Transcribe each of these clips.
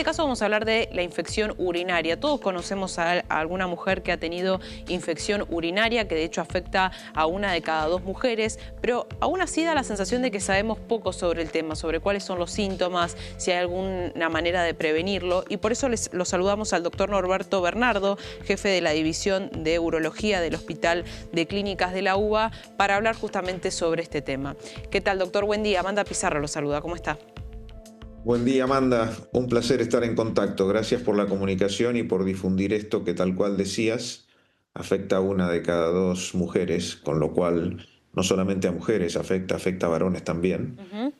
En este caso vamos a hablar de la infección urinaria. Todos conocemos a alguna mujer que ha tenido infección urinaria, que de hecho afecta a 1 de cada 2 mujeres, pero aún así da la sensación de que sabemos poco sobre el tema, sobre cuáles son los síntomas, si hay alguna manera de prevenirlo, y por eso lo saludamos al doctor Norberto Bernardo, jefe de la División de Urología del Hospital de Clínicas de la UBA, para hablar justamente sobre este tema. ¿Qué tal, doctor? Buen día. Amanda Pizarro lo saluda. ¿Cómo está? Buen día, Amanda. Un placer estar en contacto. Gracias por la comunicación y por difundir esto que, tal cual decías, afecta a 1 de cada 2 mujeres, con lo cual no solamente a mujeres, afecta a varones también. Ujú.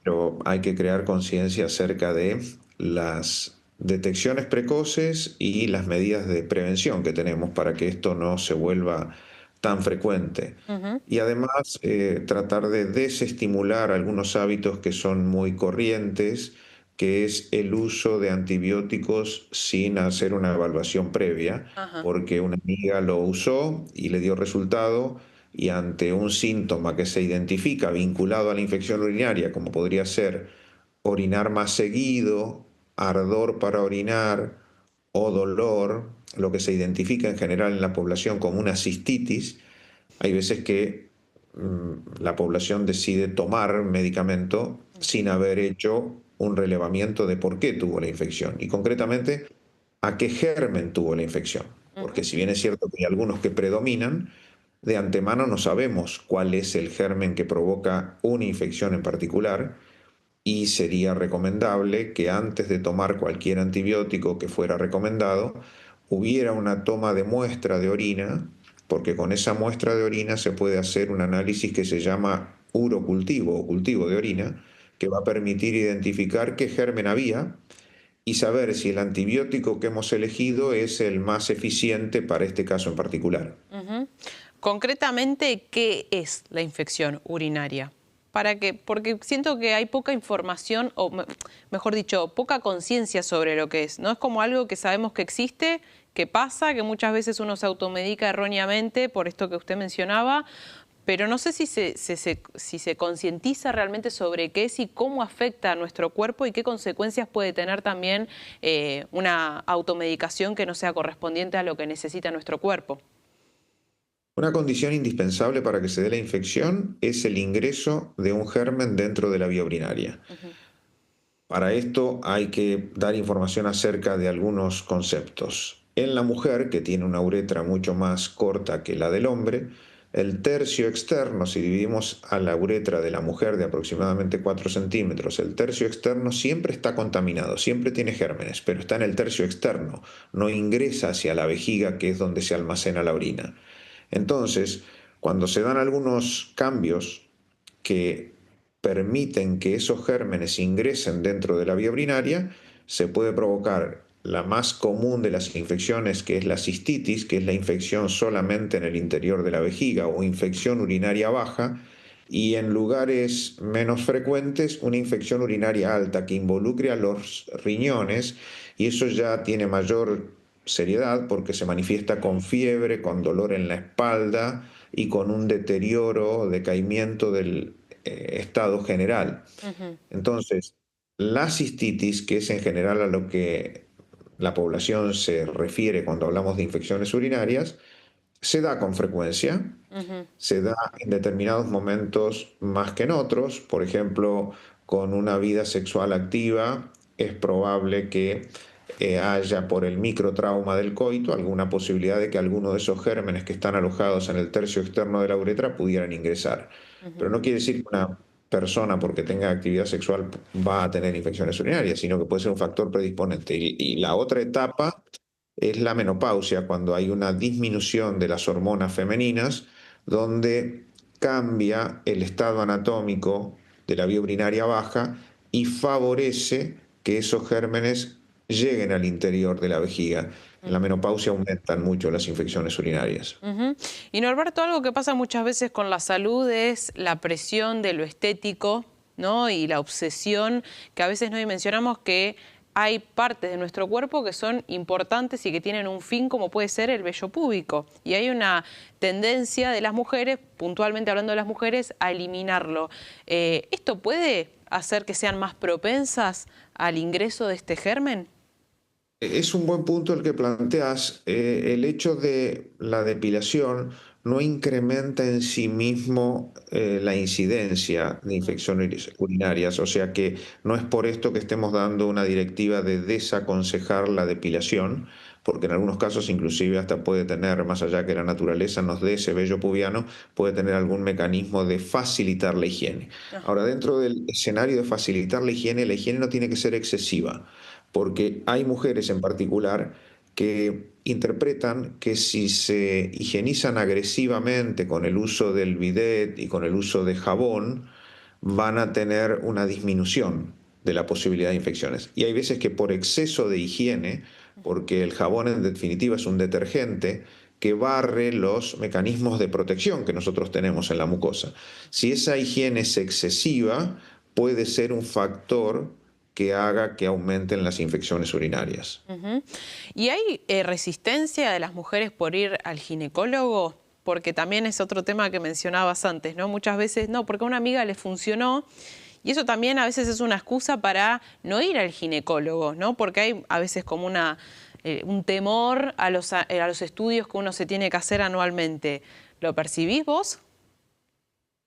Pero hay que crear conciencia acerca de las detecciones precoces y las medidas de prevención que tenemos para que esto no se vuelva tan frecuente. Ujú. Y además tratar de desestimular algunos hábitos que son muy corrientes, que es el uso de antibióticos sin hacer una evaluación previa, Ajá. porque una amiga lo usó y le dio resultado, y ante un síntoma que se identifica vinculado a la infección urinaria, como podría ser orinar más seguido, ardor para orinar o dolor, lo que se identifica en general en la población como una cistitis, hay veces que la población decide tomar medicamento sin haber hecho un relevamiento de por qué tuvo la infección y concretamente a qué germen tuvo la infección. Porque Ujú. si bien es cierto que hay algunos que predominan, de antemano no sabemos cuál es el germen que provoca una infección en particular, y sería recomendable que antes de tomar cualquier antibiótico que fuera recomendado, hubiera una toma de muestra de orina, porque con esa muestra de orina se puede hacer un análisis que se llama urocultivo o cultivo de orina, que va a permitir identificar qué germen había y saber si el antibiótico que hemos elegido es el más eficiente para este caso en particular. Ujú. Concretamente, ¿qué es la infección urinaria? Porque siento que hay poca información, o mejor dicho, poca conciencia sobre lo que es. No es como algo que sabemos que existe, que pasa, que muchas veces uno se automedica erróneamente por esto que usted mencionaba, pero no sé si se concientiza realmente sobre qué es y cómo afecta a nuestro cuerpo y qué consecuencias puede tener también una automedicación que no sea correspondiente a lo que necesita nuestro cuerpo. Una condición indispensable para que se dé la infección es el ingreso de un germen dentro de la vía urinaria. Ujú. Para esto hay que dar información acerca de algunos conceptos. En la mujer, que tiene una uretra mucho más corta que la del hombre, el tercio externo, si dividimos a la uretra de la mujer de aproximadamente 4 centímetros, el tercio externo siempre está contaminado, siempre tiene gérmenes, pero está en el tercio externo, no ingresa hacia la vejiga, que es donde se almacena la orina. Entonces, cuando se dan algunos cambios que permiten que esos gérmenes ingresen dentro de la vía urinaria, se puede provocar la más común de las infecciones, que es la cistitis, que es la infección solamente en el interior de la vejiga, o infección urinaria baja, y en lugares menos frecuentes una infección urinaria alta que involucre a los riñones, y eso ya tiene mayor seriedad porque se manifiesta con fiebre, con dolor en la espalda y con un deterioro, decaimiento del estado general. Ujú. Entonces, la cistitis, que es en general a lo que la población se refiere cuando hablamos de infecciones urinarias, se da con frecuencia, Ujú. se da en determinados momentos más que en otros. Por ejemplo, con una vida sexual activa es probable que haya, por el microtrauma del coito, alguna posibilidad de que alguno de esos gérmenes que están alojados en el tercio externo de la uretra pudieran ingresar. Pero Ujú. no quiere decir que una persona, porque tenga actividad sexual, va a tener infecciones urinarias, sino que puede ser un factor predisponente. Y la otra etapa es la menopausia, cuando hay una disminución de las hormonas femeninas, donde cambia el estado anatómico de la vía urinaria baja y favorece que esos gérmenes lleguen al interior de la vejiga. En la Ujú. menopausia aumentan mucho las infecciones urinarias. Ujú. Y Norberto, algo que pasa muchas veces con la salud es la presión de lo estético, ¿no? Y la obsesión, que a veces no dimensionamos que hay partes de nuestro cuerpo que son importantes y que tienen un fin, como puede ser el vello púbico. Y hay una tendencia de las mujeres, puntualmente hablando de las mujeres, a eliminarlo. ¿Esto puede hacer que sean más propensas al ingreso de este germen? Es un buen punto el que planteas. El hecho de la depilación no incrementa en sí mismo la incidencia de Ujú. infecciones urinarias, o sea que no es por esto que estemos dando una directiva de desaconsejar la depilación, porque en algunos casos inclusive hasta puede tener, más allá que la naturaleza nos dé ese vello pubiano, puede tener algún mecanismo de facilitar la higiene. Ajá. Ahora, dentro del escenario de facilitar la higiene no tiene que ser excesiva porque hay mujeres en particular que interpretan que si se higienizan agresivamente con el uso del bidet y con el uso de jabón, van a tener una disminución de la posibilidad de infecciones. Y hay veces que por exceso de higiene, porque el jabón en definitiva es un detergente que barre los mecanismos de protección que nosotros tenemos en la mucosa. Si esa higiene es excesiva, puede ser un factor que haga que aumenten las infecciones urinarias. Ujú. ¿Y hay resistencia de las mujeres por ir al ginecólogo? Porque también es otro tema que mencionabas antes, ¿no? Muchas veces no, porque a una amiga le funcionó y eso también a veces es una excusa para no ir al ginecólogo, ¿no? Porque hay a veces como un temor a los estudios que uno se tiene que hacer anualmente. ¿Lo percibís vos?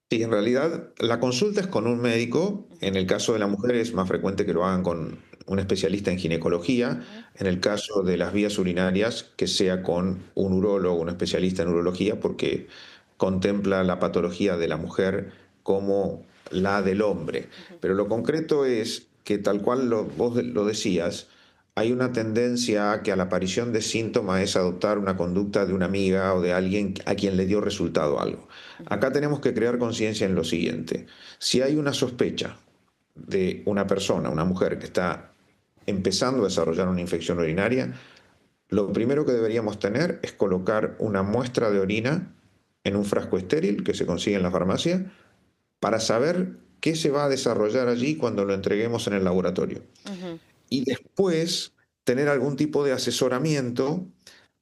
Sí, en realidad la consulta es con un médico. En el caso de la mujer es más frecuente que lo hagan con un especialista en ginecología. Ujú. En el caso de las vías urinarias, que sea con un urólogo, un especialista en urología, porque contempla la patología de la mujer como la del hombre. Ujú. Pero lo concreto es que tal cual vos lo decías, hay una tendencia a que a la aparición de síntomas es adoptar una conducta de una amiga o de alguien a quien le dio resultado algo. Ujú. Acá tenemos que crear conciencia en lo siguiente. Si hay una sospecha de una persona, una mujer que está empezando a desarrollar una infección urinaria, lo primero que deberíamos tener es colocar una muestra de orina en un frasco estéril que se consigue en la farmacia para saber qué se va a desarrollar allí cuando lo entreguemos en el laboratorio. Ujú. Y después tener algún tipo de asesoramiento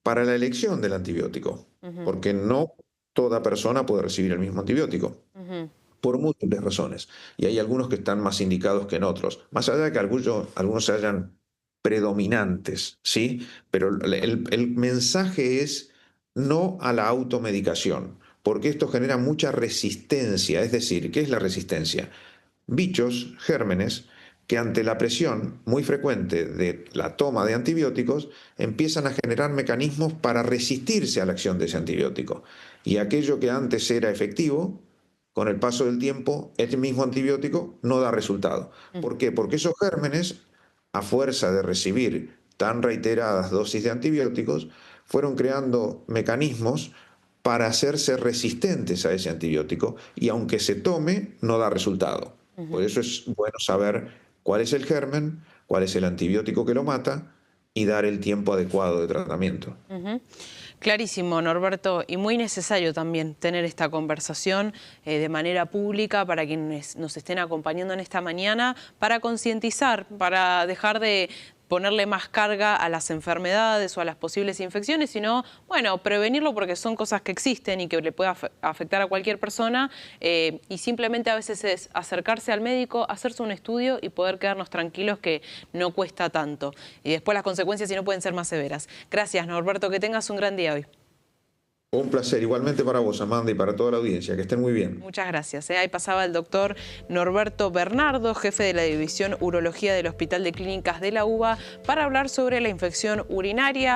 para la elección del antibiótico, Ujú. porque no toda persona puede recibir el mismo antibiótico Ujú. por múltiples razones. Y hay algunos que están más indicados que en otros, más allá de que algunos sean predominantes, ¿sí? Pero el mensaje es no a la automedicación, porque esto genera mucha resistencia. Es decir, ¿qué es la resistencia? Bichos, gérmenes, que ante la presión muy frecuente de la toma de antibióticos empiezan a generar mecanismos para resistirse a la acción de ese antibiótico. Y aquello que antes era efectivo, con el paso del tiempo, el mismo antibiótico no da resultado. Ujú. ¿Por qué? Porque esos gérmenes, a fuerza de recibir tan reiteradas dosis de antibióticos, fueron creando mecanismos para hacerse resistentes a ese antibiótico y aunque se tome, no da resultado. Por Ujú. eso es bueno saber cuál es el germen, cuál es el antibiótico que lo mata y dar el tiempo adecuado de tratamiento. Ujú. Clarísimo, Norberto, y muy necesario también tener esta conversación de manera pública para quienes nos estén acompañando en esta mañana, para concientizar, para dejar de ponerle más carga a las enfermedades o a las posibles infecciones, sino, bueno, prevenirlo porque son cosas que existen y que le puede afectar a cualquier persona y simplemente a veces es acercarse al médico, hacerse un estudio y poder quedarnos tranquilos que no cuesta tanto. Y después las consecuencias si no pueden ser más severas. Gracias, Norberto, que tengas un gran día hoy. Un placer, igualmente para vos, Amanda, y para toda la audiencia. Que estén muy bien. Muchas gracias. Ahí pasaba el doctor Norberto Bernardo, jefe de la División Urología del Hospital de Clínicas de la UBA, para hablar sobre la infección urinaria.